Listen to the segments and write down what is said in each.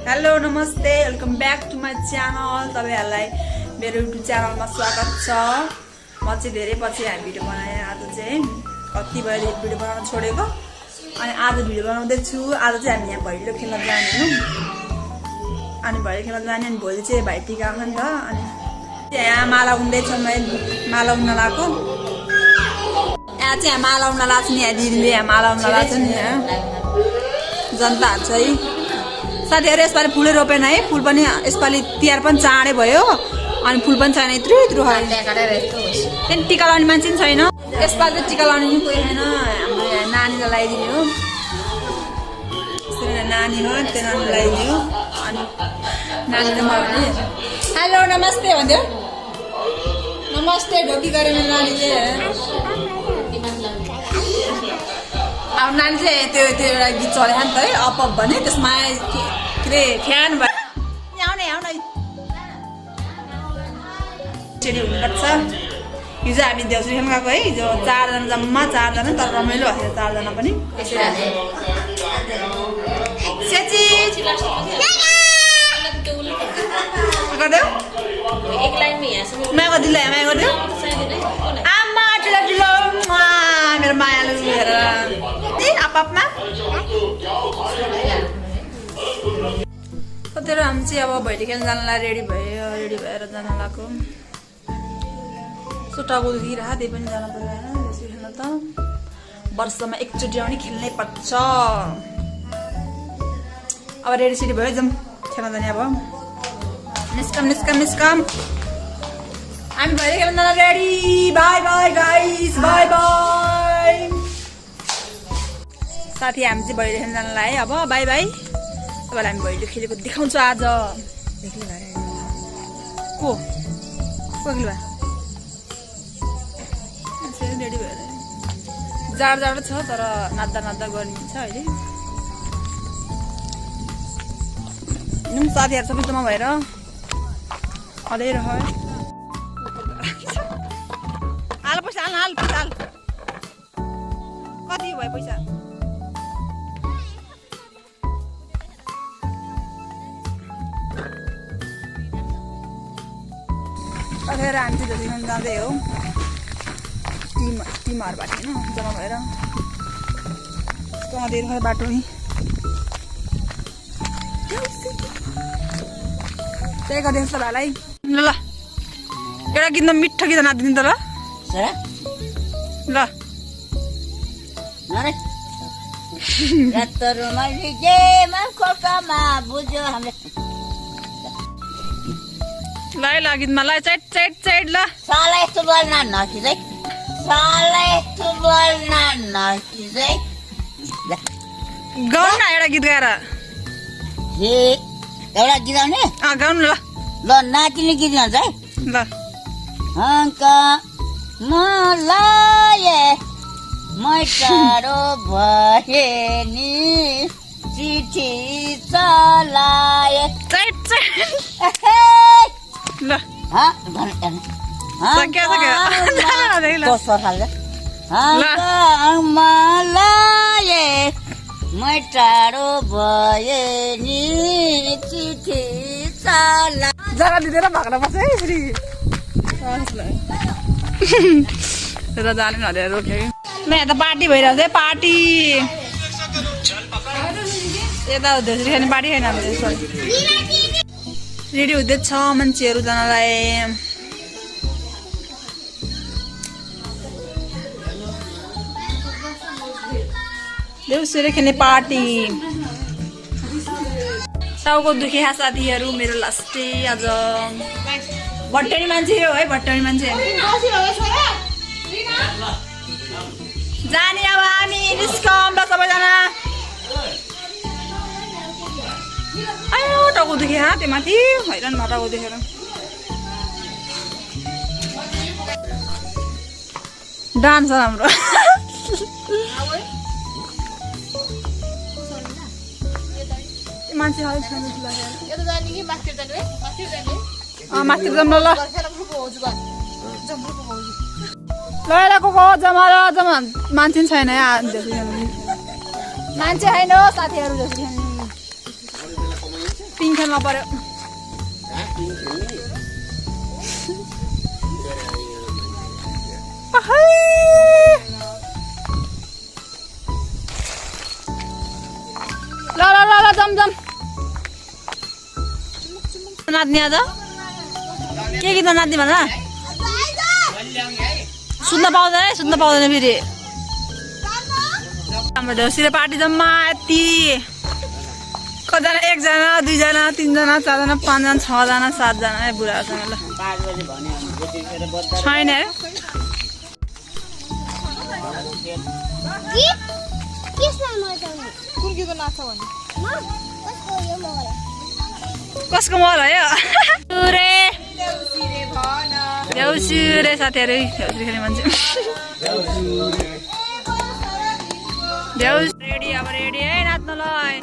Hello नमस्ते welcome back to my channel. तपाईहरुलाई मेरो युट्युब च्यानलमा स्वागत छ। म चाहिँ धेरै पछि हामी भिडियो बनाएँ। आज चाहिँ कति भयो भिडियो बनाउन छोडेको अनि आज भिडियो बनाउँदै छु। आज चाहिँ हामी यहाँ भैलो खेल्न जाने हो अनि भैलो खेल्न जाने अनि भोलि चाहिँ भाइटिका हो नि त। अनि यहाँ माला उन्दै छ। म माला उन्न लाको यहाँ चाहिँ माला उन्न लाग्छ नि। यहाँ दिदीले यहाँ माला उन्न लाग्छ नि। यहाँ जनताहरु चाहिँ साथीहरु यसपालि फुलै रोपेन है। फुल पनि यसपालि तिहार पनि चाँडै भयो अनि फुल पनि छैन। यत्रो यत्रो त्यहाँदेखि टिका लाउने मान्छे पनि छैन। यसपालि चाहिँ टिका लाउने पनि कोही छैन। हाम्रो यहाँ नानीलाई लगाइदिने हो। नानी हो त्यो नानी लगाइदिने हो। अनि नानीले मलाई हेलो नमस्ते भन्थ्यो। नमस्ते ढोकी गरे मेरो नानीले। अब नानी चाहिँ त्यो एउटा गीत चलेको नि त है अप अप भने त्यसमा के अरे फ्यान भयो। आउने आउन चेडी हुनुपर्छ। हिजो हामी देउसी खेल्न गएको है। हिजो 4 जना जम्मा 4 जना तर रमाइलो भयो 4 जना पनि। मायाको दिला माया गरिदियो आमा ठुलो ठुलो मेरो मायाले हेर आपमा कतिवटा हामी चाहिँ अब भैलो खेल्न जानलाई रेडी भएर जान लाग्यो। सुटाको दुखिरह त्यही पनि जानु पर्यो होइन देउसी खेल्न त। वर्षमा एकचोटि पनि खेल्नै पर्छ। अब रेडी सेडी भयो जाउँ खेल्न जाने। अब निस्कम हामी भैलो खेल्न जान ready. By by guys by by साथी। हामी चाहिँ भैलो खेल्न जान लाग्यो अब बाई बाई। तपाईँलाई हामी भैलो खेलेको देखाउँछु आज। को खेल्नु रेडी भएर जाडो छ तर नाच्दा गर्मी छ अहिले। साथीहरू सबै जम्मा भएर हँदै रह हाल पैसा हाल पैसा हाल कति भयो पैसा कतिखेर हामी चाहिँ जति जाँदै हो टिमहरूबाट होइन जम्मा भएर कहाँदेखि खै बाटो नि त्यही गरिदिनुहोस् त भाइलाई। ल ल एउटा गीत मिठो गीत नाचिदिनु त ल ल ल गीतमा ल चैट चैट चैट ल गाउनु न एउटा गीत गाएर एउटा गीत आउने गाउनु ल ल नाचिने गीत गाउँछ है ल मलाई मै टाढो भए नि चिठी चलाए चैट चैट ल मलाई मै टाढो भए नि चिठी चला जग्गा दिँदैन भाग्न पर्छ है फेरि र जाने नदिएर रोक्यो। ल यहाँ त पार्टी भइरहेको छ है पार्टी। यता देउसी खाने पार्टी छैन हाम्रो रेडी हुँदैछ मान्छेहरू जानलाई। देउसी खेल्ने पार्टी टाउको दुखे साथीहरू मेरो लास्टै आज भट्टनी मान्छे हो है। भट्टनी मान्छे जाने अब हामी निस्कम ल सबैजना। आयो टाउको दुखे त्यो माथि हैरान टाउको देखेर डान्स हाम्रो मान्छे माथि जाउँ ल को जमा मान्छे छैन यहाँ मान्छे छैन साथीहरू पिङ खेल्न पर्यो ल ल ल ल जम जम नाच्ने आज के गीत नाच्ने भन सुन्न पाउँदैन फेरि हाम्रो देउसीले पार्टी जम्मा यति कतिजना 1 जना 2 जना 3 जना 4 जना 5 जना 6 जना 7 जना बुढाहरूसँग ल छैन है कसको मल है देउसुरे साथीहरू देउसुरे खेल्ने मान्छे देउस रेडी अब रेडी है नाच्नलाई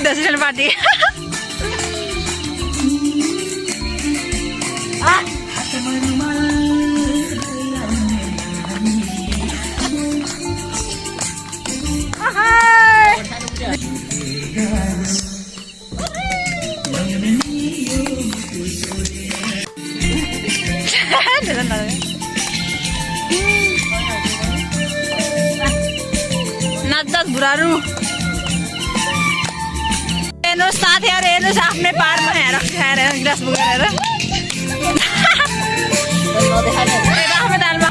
Destination party. नाच्दा बुढाहरू हेर्नुहोस् साथीहरू हेर्नुहोस् आफ्नै पारमा हेर खाएर ग्लास बोकेर आफ्नो दालमा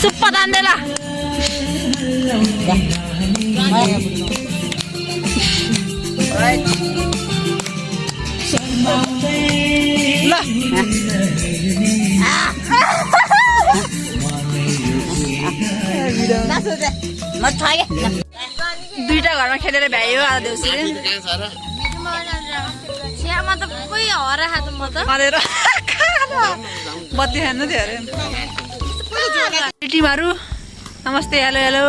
सुप्पा तान्दै ल दुईटा घरमा खेलेर भ्यायो आज देउसीले बत्ती खानु थियो अरे टिमहरू नमस्ते हेलो हेलो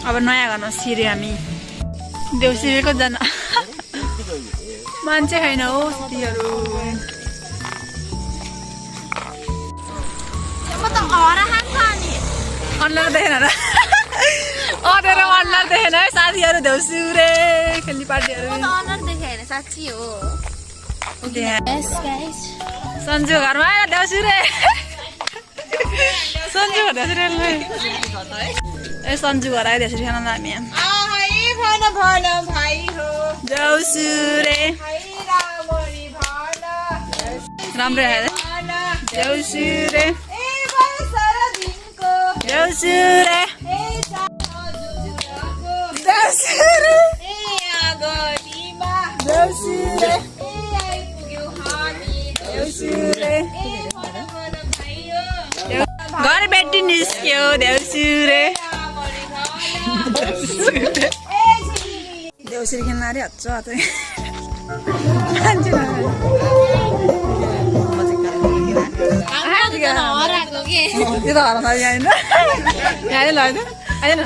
अब नयाँ घरमा छिर्यो हामी देउसीको जना मान्छे छैन हो तीहरू अनुहार देखेन र अँधेर अनुहार देखेन है साथीहरू देउसुरे खेल्ने पार्टीहरू साँच्ची हो सन्जु घरमा आएर देउसुरे सन्जु देउसुरे ए सन्जु घर आयो देउसुरे खान हामी देउसुरे राम्रो आयो देउसुरे देउसुरे देउसुरे देउसुरे देउसुरे घर बेटी निस्क्यो देउसुरे देउसुरे खेल्न अरे हच्छ त्यो त हराउँछ यहाँनिर यहाँनिर लैन आएन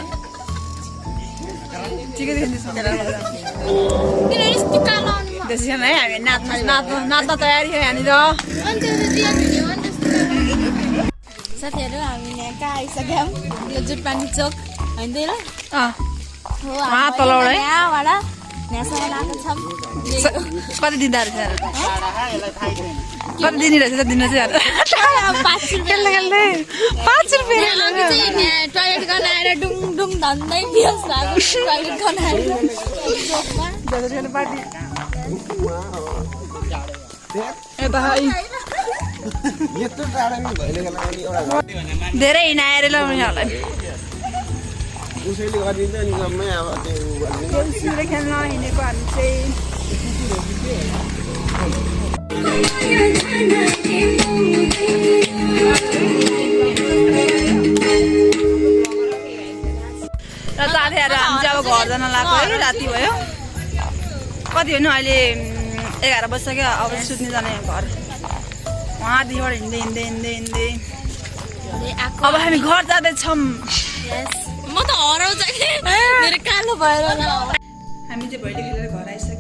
ठिकै देख्दैछ देउसी खेल्न है हामी नाच्न तयारी हो यहाँनिर साथीहरू हामी यहाँ कहाँ आइसक्यौँ यो जुटपानी चोक होइन ल तलबाट यहाँसम्म आएको छौँ कति दिँदा रहेछ कति दिने रहेछ दिन चाहिँ 5 रुपियाँ टोइलेट गर्न आएर डुङ डुङ धन्दै बिहोस भएको टोइलेट गर्न आएर धेरै हिँडाएर ल उनीहरूलाई देउसुरे खेल्न हिँडेको हामी चाहिँ साथीहरू हामी चाहिँ अब घर जान लाग्यो है राति भयो कति भन्नु अहिले 11 बजिसक्यो अब सुत्ने जाने घर वहाँदेखिबाट हिँड्दै हिँड्दै हिँड्दै हिँड्दै अब हामी घर जाँदैछौँ म त हराउँछ कि मेरो कालो भएर हामी चाहिँ भैलो खेलेर घर आइसक्यौँ